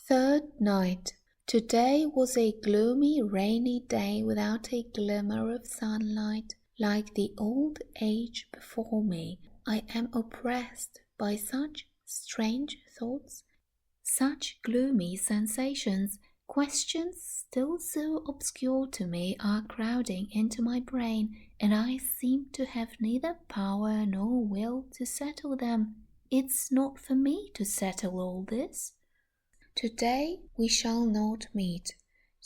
Third night. Today was a gloomy, rainy day without a glimmer of sunlight. Like the old age before me, I am oppressed by such strange thoughts, such gloomy sensations. Questions still so obscure to me are crowding into my brain, and I seem to have neither power nor will to settle them. It's not for me to settle all this. Today we shall not meet.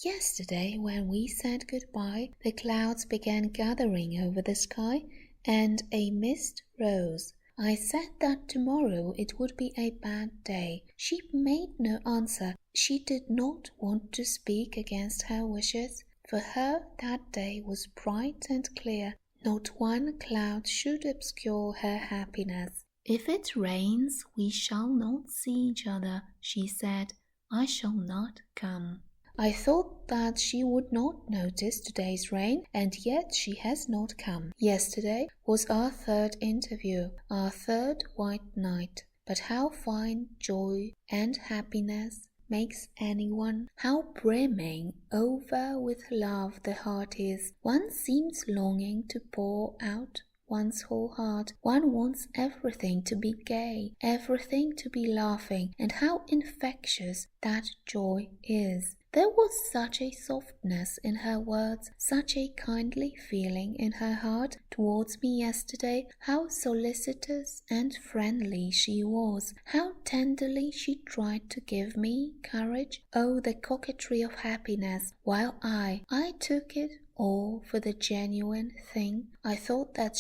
Yesterday, when we said goodbye, the clouds began gathering over the sky, and a mist rose. I said that tomorrow it would be a bad day. She made no answer. She did not want to speak against her wishes. For her that day was bright and clear. Not one cloud should obscure her happiness. If it rains, we shall not see each other, she said. I shall not come. I thought that she would not notice today's rain, and yet she has not come. Yesterday was our third interview, our third white night. But how fine joy and happiness makes anyone, how brimming over with love the heart is. One seems longing to pour out one's whole heart. One wants everything to be gay, everything to be laughing, and how infectious that joy is. There was such a softness in her words, such a kindly feeling in her heart towards me yesterday. How solicitous and friendly she was, how tenderly she tried to give me courage. Oh, the coquetry of happiness, while I took it all for the genuine thing. I thought that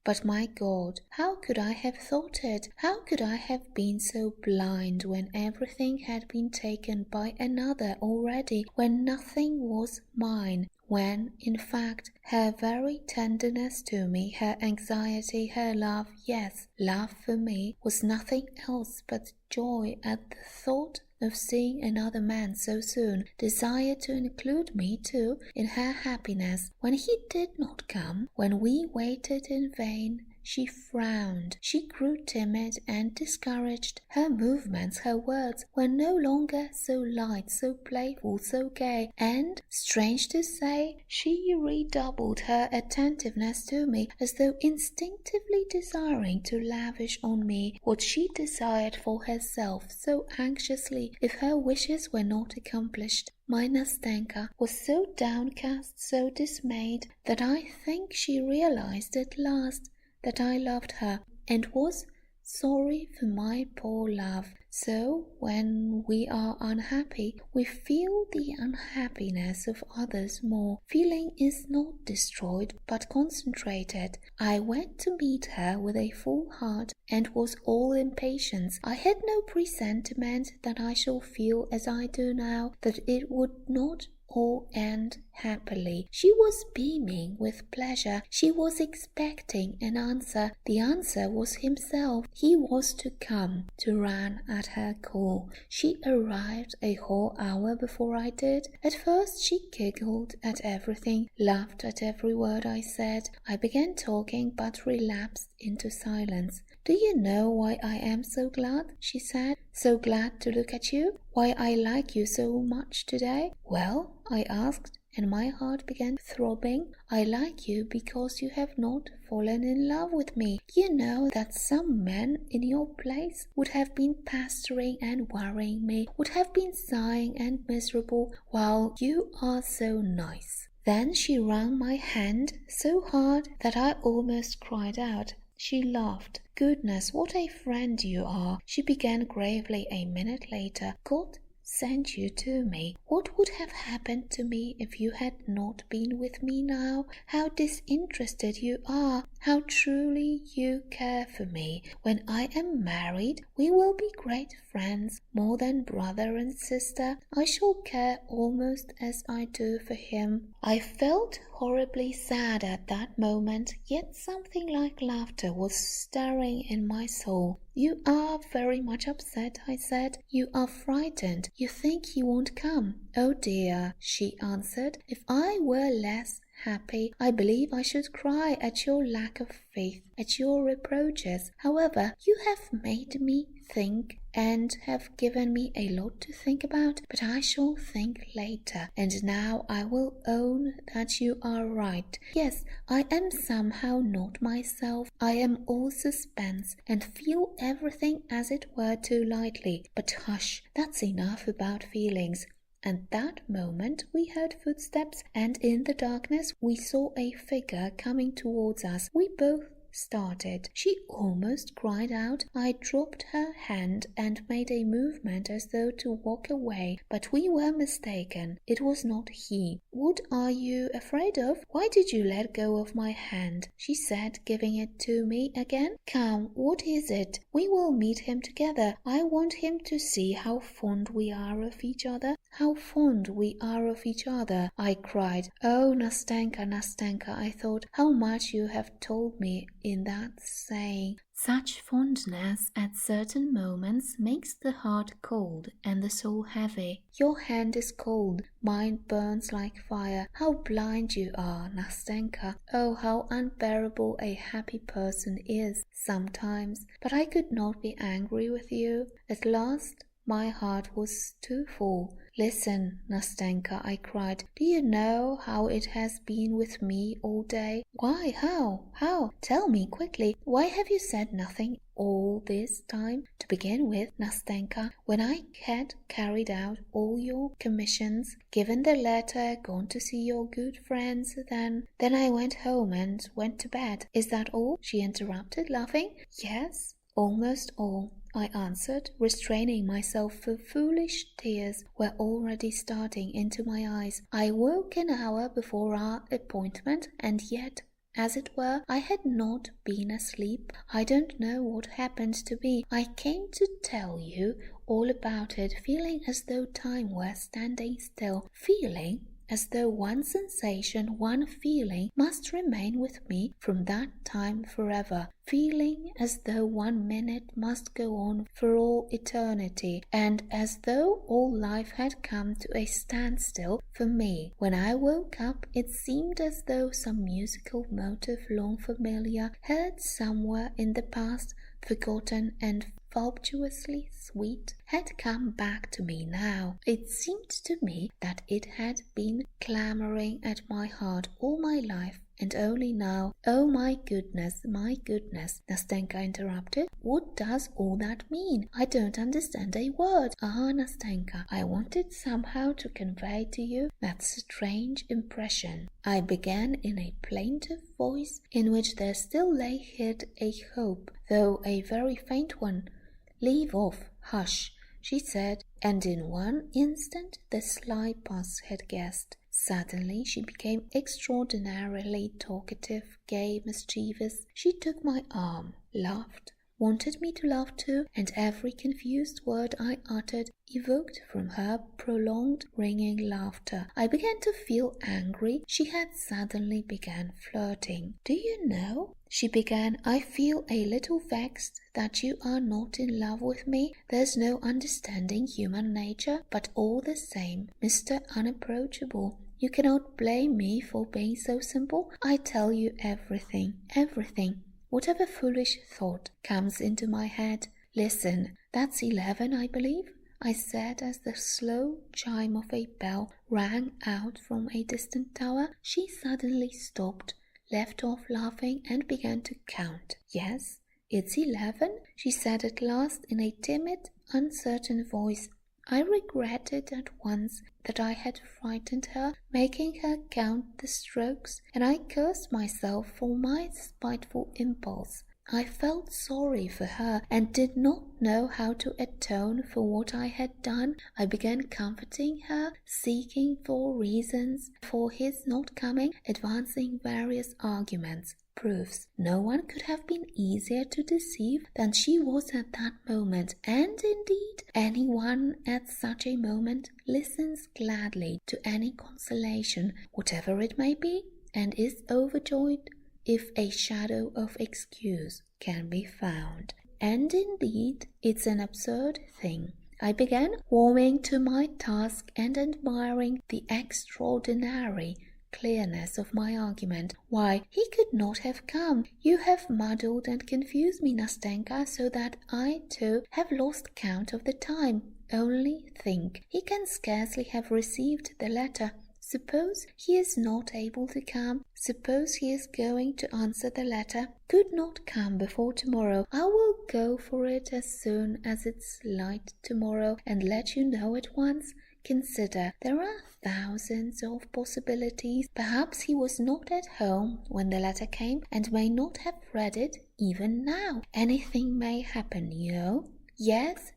but my God, how could I have thought it? How could I have been so blind when everything had been taken by another already, when nothing was mine, when, in fact, her very tenderness to me, her anxiety, her love, yes, love for me, was nothing else but joy at the thought of seeing another man so soon, desire to include me too in her happiness. When he did not come, when we waited in vain, she frowned, she grew timid and discouraged. Her movements, her words were no longer so light, so playful, so gay, and, strange to say, she redoubled her attentiveness to me, as though instinctively desiring to lavish on me what she desired for herself so anxiously if her wishes were not accomplished. My Nastenka was so downcast, so dismayed, that I think she realized at last that I loved her, and was sorry for my poor love. So, when we are unhappy, we feel the unhappiness of others more. Feeling is not destroyed, but concentrated. I went to meet her with a full heart, and was all impatience. I had no presentiment that I shall feel as I do now, that it would not all end happily. She was beaming with pleasure. She was expecting an answer. The answer was himself. He was to come, to run at her call. She arrived a whole hour before I did. At first she giggled at everything, laughed at every word I said. I began talking, but relapsed into silence. Do you know why I am so glad? She said. So glad to look at you? Why I like you so much today? Well, I asked, and my heart began throbbing. I like you because you have not fallen in love with me. You know that some men in your place would have been pestering and worrying me, would have been sighing and miserable, while you are so nice. Then she wrung my hand so hard that I almost cried out. She laughed. Goodness, what a friend you are, she began gravely a minute later. God sent you to me. What would have happened to me if you had not been with me now? How disinterested you are, how truly you care for me. When I am married, we will be great friends, more than brother and sister. I shall care almost as I do for him. I felt horribly sad at that moment, yet something like laughter was stirring in my soul. You are very much upset, I said. You are frightened. You think he won't come. Oh dear, she answered. If I were less happy, I believe I should cry at your lack of faith, at your reproaches. However, you have made me think and have given me a lot to think about, but I shall think later. And now I will own that you are right. Yes, I am somehow not myself. I am all suspense, and feel everything as it were too lightly. But hush, that's enough about feelings. At that moment we heard footsteps, and in the darkness we saw a figure coming towards us. We both started. She almost cried out. I dropped her hand and made a movement as though to walk away, but we were mistaken. It was not he. What are you afraid of? Why did you let go of my hand? She said, giving it to me again. Come, what is it? We will meet him together. I want him to see how fond we are of each other. How fond we are of each other, I cried. Oh, Nastenka, Nastenka, I thought, how much you have told me in that saying. Such fondness at certain moments makes the heart cold and the soul heavy. Your hand is cold, mine burns like fire. How blind you are, Nastenka. Oh, how unbearable a happy person is sometimes. But I could not be angry with you. At last my heart was too full. Listen, Nastenka, I cried. Do you know how it has been with me all day? Why, how? Tell me quickly. Why have you said nothing all this time? To begin with, Nastenka, when I had carried out all your commissions, given the letter, gone to see your good friends, then I went home and went to bed. Is that all? She interrupted, laughing. Yes, almost all, I answered, restraining myself, for foolish tears were already starting into my eyes. I woke an hour before our appointment, and yet, as it were, I had not been asleep. I don't know what happened to me. I came to tell you all about it, feeling as though time were standing still, feeling as though one sensation, one feeling must remain with me from that time forever, feeling as though 1 minute must go on for all eternity, and as though all life had come to a standstill for me. When I woke up, it seemed as though some musical motive long familiar, heard somewhere in the past, forgotten and voluptuously sweet, had come back to me now. It seemed to me that it had been clamoring at my heart all my life, and only now. Oh, my goodness, Nastenka interrupted. What does all that mean? I don't understand a word. Ah, Nastenka, I wanted somehow to convey to you that strange impression. I began in a plaintive voice, in which there still lay hid a hope, though a very faint one. Leave off, hush, she said, and in one instant the sly puss had guessed. Suddenly she became extraordinarily talkative, gay, mischievous. She took my arm, laughed, wanted me to laugh too, and every confused word I uttered evoked from her prolonged, ringing laughter. I began to feel angry. She had suddenly begun flirting. Do you know, she began, I feel a little vexed that you are not in love with me. There's no understanding human nature, but all the same, Mr. Unapproachable, you cannot blame me for being so simple. I tell you everything. Whatever foolish thought comes into my head. Listen, that's 11, I believe, I said as the slow chime of a bell rang out from a distant tower. She suddenly stopped, left off laughing, and began to count. Yes, it's 11, she said at last in a timid, uncertain voice. I regretted at once that I had frightened her, making her count the strokes, and I cursed myself for my spiteful impulse. I felt sorry for her and did not know how to atone for what I had done. I began comforting her, seeking for reasons for his not coming, advancing various arguments, proofs. No one could have been easier to deceive than she was at that moment, and indeed anyone at such a moment listens gladly to any consolation, whatever it may be, and is overjoyed if a shadow of excuse can be found. And indeed, it's an absurd thing. I began warming to my task and admiring the extraordinary clearness of my argument. Why, he could not have come. You have muddled and confused me, Nastenka, so that I, too, have lost count of the time. Only think, he can scarcely have received the letter. Suppose he is not able to come. Suppose he is going to answer the letter. Could not come before tomorrow. I will go for it as soon as it's light tomorrow and let you know at once. Consider, there are thousands of possibilities. Perhaps he was not at home when the letter came and may not have read it even now. Anything may happen, you know. Yes,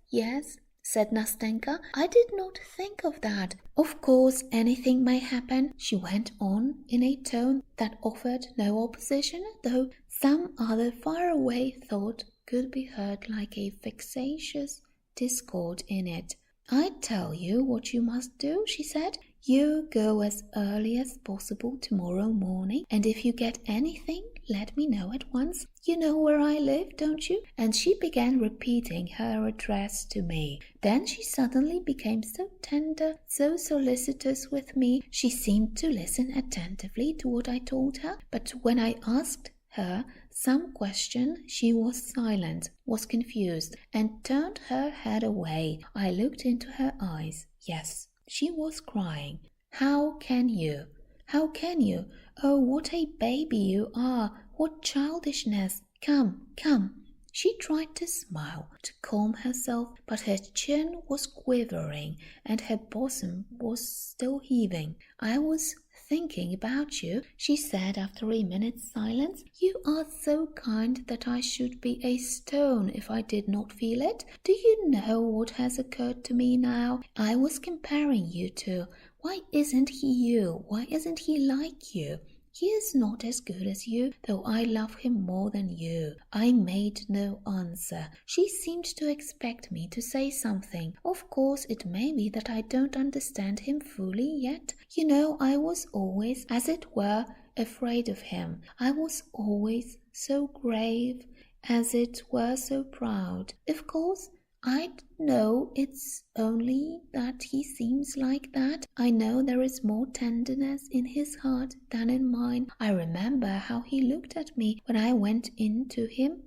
said Nastenka. I did not think of that. Of course, anything may happen, she went on in a tone that offered no opposition, though some other faraway thought could be heard like a vexatious discord in it. I tell you what you must do, she said. You go as early as possible tomorrow morning, and if you get anything, let me know at once. You know where I live, don't you? And she began repeating her address to me. Then she suddenly became so tender, so solicitous with me. She seemed to listen attentively to what I told her, but when I asked her some question, she was silent, was confused, and turned her head away. I looked into her eyes. Yes, she was crying. How can you? How can you? Oh, what a baby you are! What childishness! Come, come! She tried to smile, to calm herself, but her chin was quivering and her bosom was still heaving. I was thinking about you, she said after a minute's silence. You are so kind that I should be a stone if I did not feel it. Do you know what has occurred to me now? I was comparing you two. Why isn't he you? Why isn't he like you? He is not as good as you, though I love him more than you. I made no answer. She seemed to expect me to say something. Of course, it may be that I don't understand him fully yet. You know, I was always, as it were, afraid of him. I was always so grave, as it were so proud. Of course, I know it's only that he seems like that. I know there is more tenderness in his heart than in mine. I remember how he looked at me when I went in to him.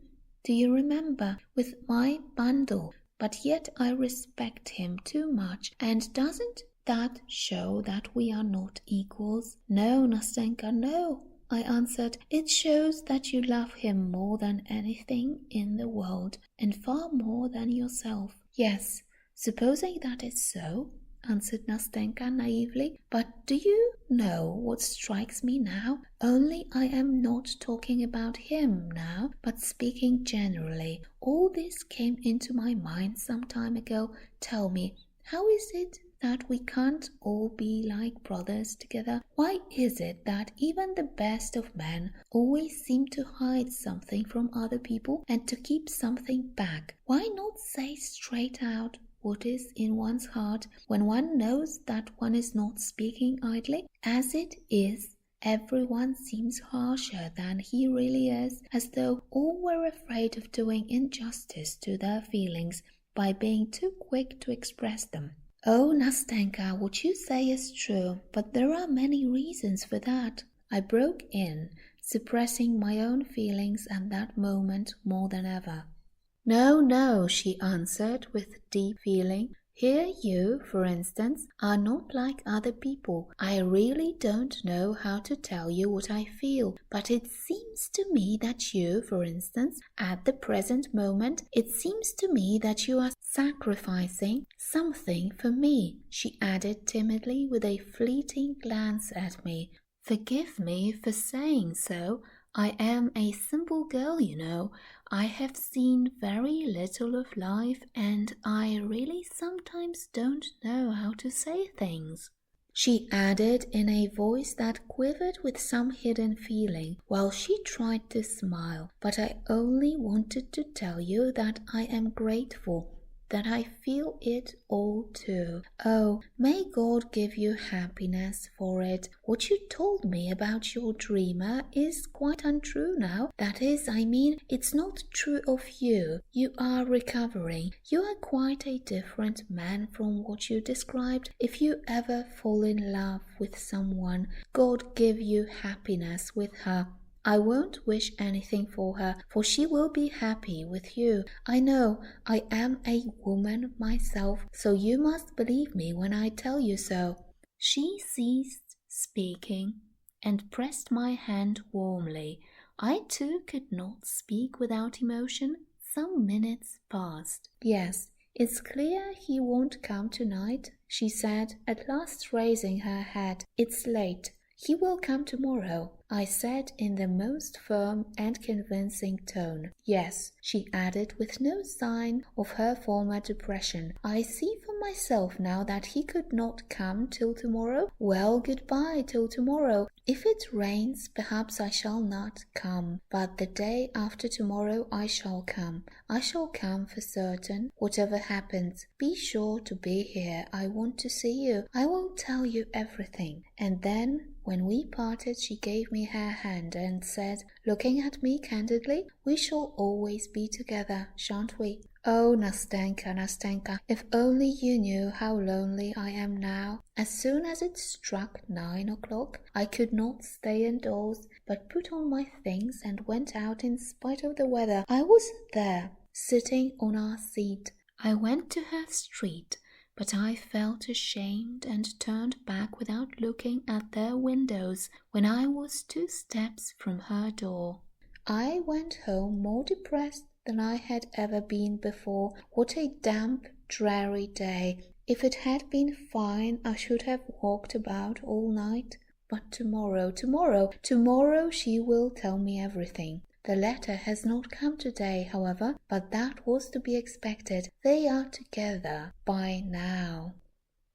Do you remember? With my bundle. But yet I respect him too much. And doesn't that show that we are not equals? No, Nastenka, no, I answered. It shows that you love him more than anything in the world, and far more than yourself. Yes, supposing that is so, answered Nastenka naively. But do you know what strikes me now? Only I am not talking about him now, but speaking generally. All this came into my mind some time ago. Tell me, how is it that we can't all be like brothers together? Why is it that even the best of men always seem to hide something from other people and to keep something back? Why not say straight out what is in one's heart when one knows that one is not speaking idly? As it is, everyone seems harsher than he really is, as though all were afraid of doing injustice to their feelings by being too quick to express them. Oh, Nastenka, what you say is true, but there are many reasons for that, I broke in, suppressing my own feelings at that moment more than ever. No, no, she answered with deep feeling. Here you, for instance, are not like other people. I really don't know how to tell you what I feel, but it seems to me that you, for instance, at the present moment, it seems to me that you are sacrificing something for me, she added timidly with a fleeting glance at me. Forgive me for saying so. I am a simple girl, you know. I have seen very little of life, and I really sometimes don't know how to say things, she added in a voice that quivered with some hidden feeling, while she tried to smile. But I only wanted to tell you that I am grateful. that I feel it all too. Oh, may God give you happiness for it. What you told me about your dreamer is quite untrue now. That is, I mean, it's not true of you. You are recovering. You are quite a different man from what you described. If you ever fall in love with someone, God give you happiness with her. I won't wish anything for her, for she will be happy with you. I know I am a woman myself, so you must believe me when I tell you so." She ceased speaking and pressed my hand warmly. I too could not speak without emotion. Some minutes passed. "Yes, it's clear he won't come tonight," she said, at last raising her head. "It's late. He will come tomorrow," I said in the most firm and convincing tone. "Yes," she added with no sign of her former depression. "I see for myself now that he could not come till tomorrow. Well, goodbye till tomorrow. If it rains, perhaps I shall not come, but the day after tomorrow I shall come. I shall come for certain, whatever happens. Be sure to be here. I want to see you. I will tell you everything." And then, when we parted, she gave me her hand and said, looking at me candidly, "We shall always be together, shan't we?" Oh, Nastenka, Nastenka, if only you knew how lonely I am now. As soon as it struck 9 o'clock, I could not stay indoors, but put on my things and went out in spite of the weather. I was there, sitting on our seat. I went to her street, but I felt ashamed and turned back without looking at their windows when I was 2 steps from her door. I went home more depressed than I had ever been before. What a damp, dreary day! If it had been fine, I should have walked about all night. But tomorrow she will tell me everything. The letter has not come today, however, but that was to be expected. They are together by now.